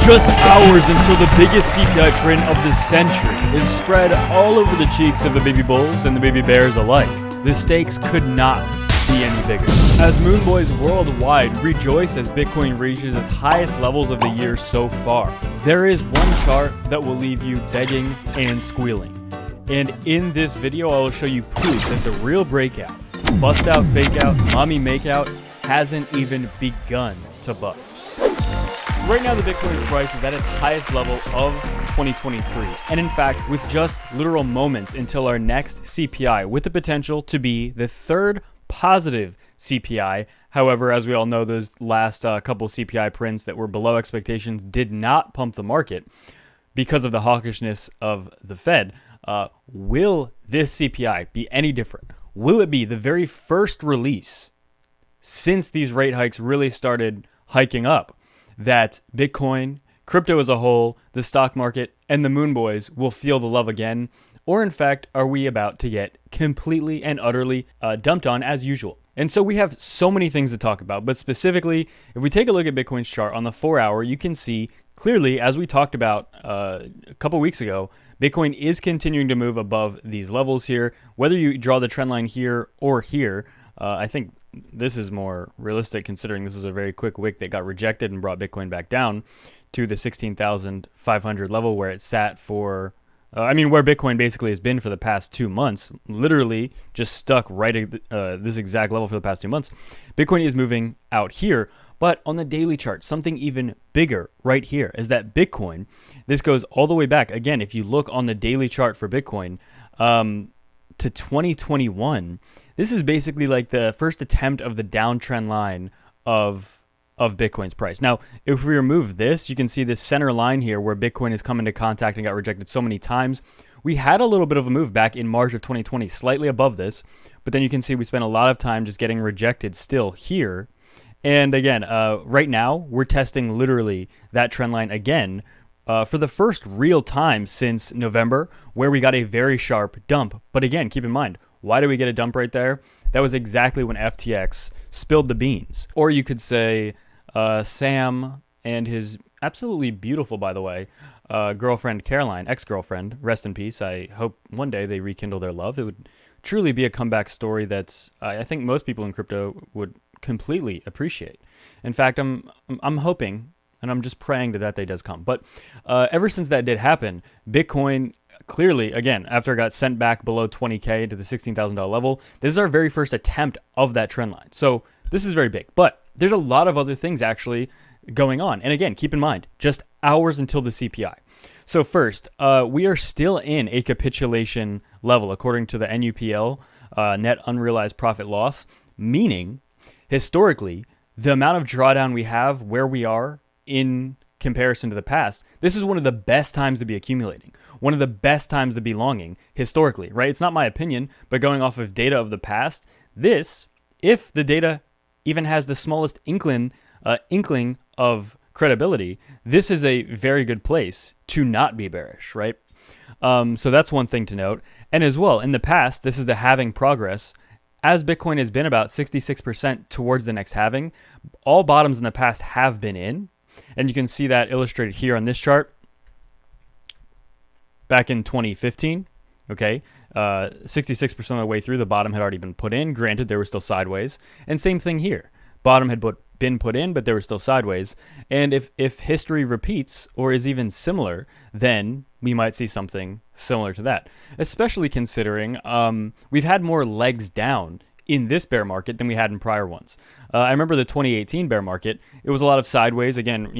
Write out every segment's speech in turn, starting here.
Just hours until the biggest CPI print of the century is spread all over the cheeks of the baby bulls and the baby bears alike. The stakes could not be any bigger. As moon boys worldwide rejoice as Bitcoin reaches its highest levels of the year so far, there is one chart that will leave you begging and squealing. And in this video, I will show you proof that the real breakout, bust out, fake out, mommy makeout, hasn't even begun to bust. Right now, the Bitcoin price is at its highest level of 2023. And in fact, with just literal moments until our next CPI, with the potential to be the third positive CPI. However, as we all know, those last couple CPI prints that were below expectations did not pump the market because of the hawkishness of the Fed. Will this CPI be any different? Will it be the very first release since these rate hikes really started hiking up that Bitcoin, crypto as a whole, the stock market, and the moon boys will feel the love again? Or in fact, are we about to get completely and utterly dumped on as usual? And so we have so many things to talk about, but specifically, if we take a look at Bitcoin's chart on the 4-hour, you can see clearly, as we talked about a couple weeks ago, Bitcoin is continuing to move above these levels here. Whether you draw the trend line here or here, I think this is more realistic considering this is a very quick wick that got rejected and brought Bitcoin back down to the 16,500 level where it sat for, where Bitcoin basically has been for the past 2 months, literally just stuck right at this exact level for the past 2 months. Bitcoin is moving out here, but on the daily chart, something even bigger right here is that Bitcoin, this goes all the way back. Again, if you look on the daily chart for Bitcoin, to 2021, this is basically like the first attempt of the downtrend line of Bitcoin's price. Now, if we remove this, you can see this center line here where Bitcoin has come into contact and got rejected so many times. We had a little bit of a move back in March of 2020, slightly above this, but then you can see we spent a lot of time just getting rejected still here. And again, right now, we're testing literally that trend line again for the first real time since November, where we got a very sharp dump. But again, keep in mind, why do we get a dump right there? That was exactly when FTX spilled the beans. Or you could say Sam and his absolutely beautiful, by the way, girlfriend Caroline, ex-girlfriend, rest in peace. I hope one day they rekindle their love. It would truly be a comeback story that's I think most people in crypto would completely appreciate. In fact, I'm hoping, and I'm just praying that day does come. But ever since that did happen, Bitcoin clearly, again, after it got sent back below 20K to the $16,000 level, this is our very first attempt of that trend line. So this is very big. But there's a lot of other things actually going on. And again, keep in mind, just hours until the CPI. So first, we are still in a capitulation level, according to the NUPL, net unrealized profit loss, meaning historically, the amount of drawdown we have where we are in comparison to the past, this is one of the best times to be accumulating, one of the best times to be longing historically, right? It's not my opinion, but going off of data of the past, this, if the data even has the smallest inkling of credibility, this is a very good place to not be bearish, right? So that's one thing to note. And as well, in the past, this is the halving progress. As Bitcoin has been about 66% towards the next halving, all bottoms in the past have been in. And you can see that illustrated here on this chart. Back in 2015, okay, 66% of the way through, the bottom had already been put in. Granted, they were still sideways. And same thing here. Bottom had been put in, but they were still sideways. And if history repeats or is even similar, then we might see something similar to that. Especially considering we've had more legs down in this bear market than we had in prior ones. I remember the 2018 bear market. It was a lot of sideways. Again,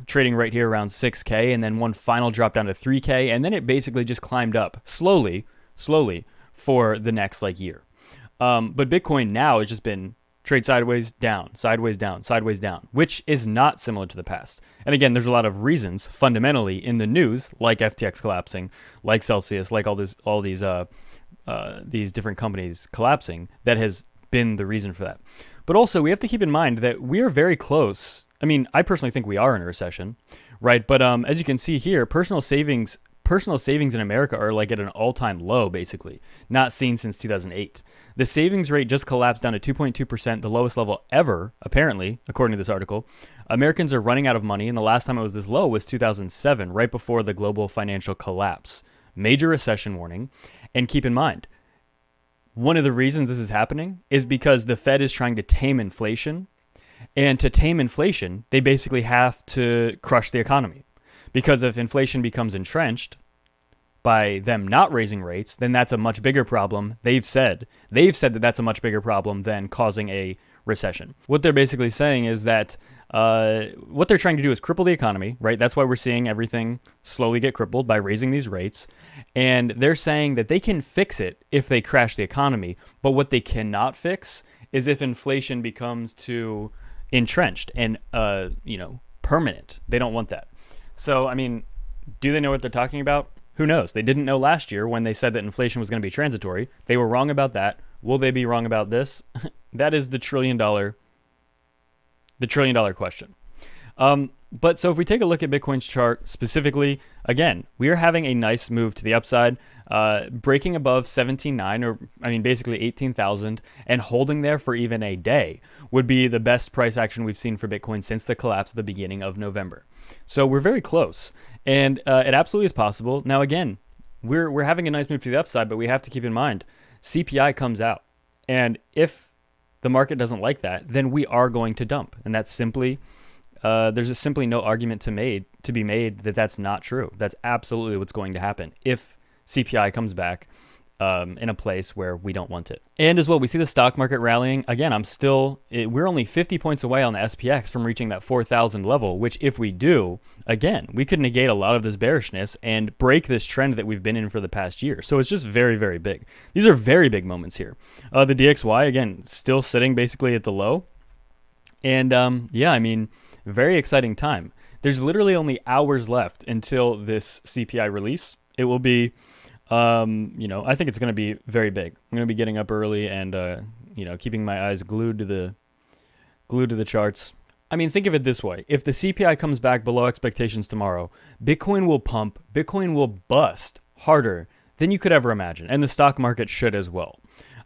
trading right here around 6K, and then one final drop down to 3K, and then it basically just climbed up slowly for the next year. But Bitcoin now has just been trade sideways, down, sideways, down, sideways, down, which is not similar to the past. And again, there's a lot of reasons fundamentally in the news, like FTX collapsing, like Celsius, like all these different companies collapsing, that has been the reason for that. But also, we have to keep in mind that we are very close. I mean, I personally think we are in a recession, right? But as you can see here, personal personal savings in America are like at an all-time low, basically, not seen since 2008. The savings rate just collapsed down to 2.2%, the lowest level ever, apparently, according to this article. Americans are running out of money, and the last time it was this low was 2007, right before the global financial collapse. Major recession warning. And keep in mind, one of the reasons this is happening is because the Fed is trying to tame inflation. And to tame inflation, they basically have to crush the economy. Because if inflation becomes entrenched by them not raising rates, then that's a much bigger problem. They've said that that's a much bigger problem than causing a recession. What they're basically saying is that what they're trying to do is cripple the economy, right? That's why we're seeing everything slowly get crippled by raising these rates. And they're saying that they can fix it if they crash the economy. But what they cannot fix is if inflation becomes too entrenched and, permanent. They don't want that. So, I mean, do they know what they're talking about? Who knows? They didn't know last year when they said that inflation was going to be transitory. They were wrong about that. Will they be wrong about this? That is the trillion dollar question. But so if we take a look at Bitcoin's chart specifically, again, we are having a nice move to the upside, breaking above 17.9, or basically 18,000, and holding there for even a day would be the best price action we've seen for Bitcoin since the collapse at the beginning of November. So we're very close, and it absolutely is possible. Now, again, we're having a nice move to the upside, but we have to keep in mind CPI comes out, and if the market doesn't like that, then we are going to dump, and that's simply. There's just simply no argument to be made that that's not true. That's absolutely what's going to happen if CPI comes back in a place where we don't want it. And as well, we see the stock market rallying. Again, we're only 50 points away on the SPX from reaching that 4,000 level, which if we do, again, we could negate a lot of this bearishness and break this trend that we've been in for the past year. So it's just very, very big. These are very big moments here. The DXY, again, still sitting basically at the low. And very exciting time. There's literally only hours left until this CPI release. It will be, I think it's going to be very big. I'm going to be getting up early and, keeping my eyes glued to the charts. Think of it this way. If the CPI comes back below expectations tomorrow, Bitcoin will pump, Bitcoin will bust harder than you could ever imagine. And the stock market should as well.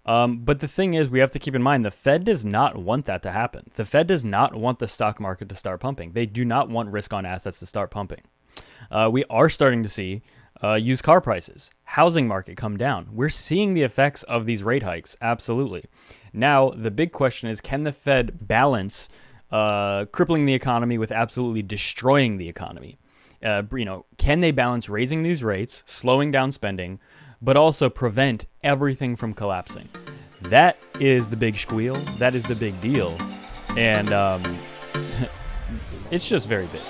But the thing is, we have to keep in mind, the Fed does not want that to happen. The Fed does not want the stock market to start pumping. They do not want risk on assets to start pumping. We are starting to see used car prices, housing market come down. We're seeing the effects of these rate hikes, absolutely. Now, the big question is, can the Fed balance crippling the economy with absolutely destroying the economy? Can they balance raising these rates, slowing down spending, but also prevent everything from collapsing? That is the big squeal. That is the big deal. And it's just very big.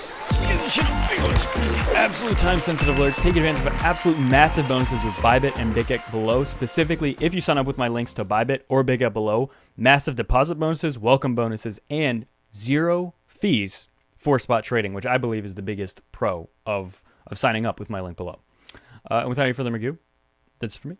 Absolute time-sensitive alerts. Take advantage of absolute massive bonuses with BITGET and BitGet below. Specifically, if you sign up with my links to BITGET or BitGet below, massive deposit bonuses, welcome bonuses, and 0 fees for spot trading, which I believe is the biggest pro of signing up with my link below. And without any further ado, that's it for me.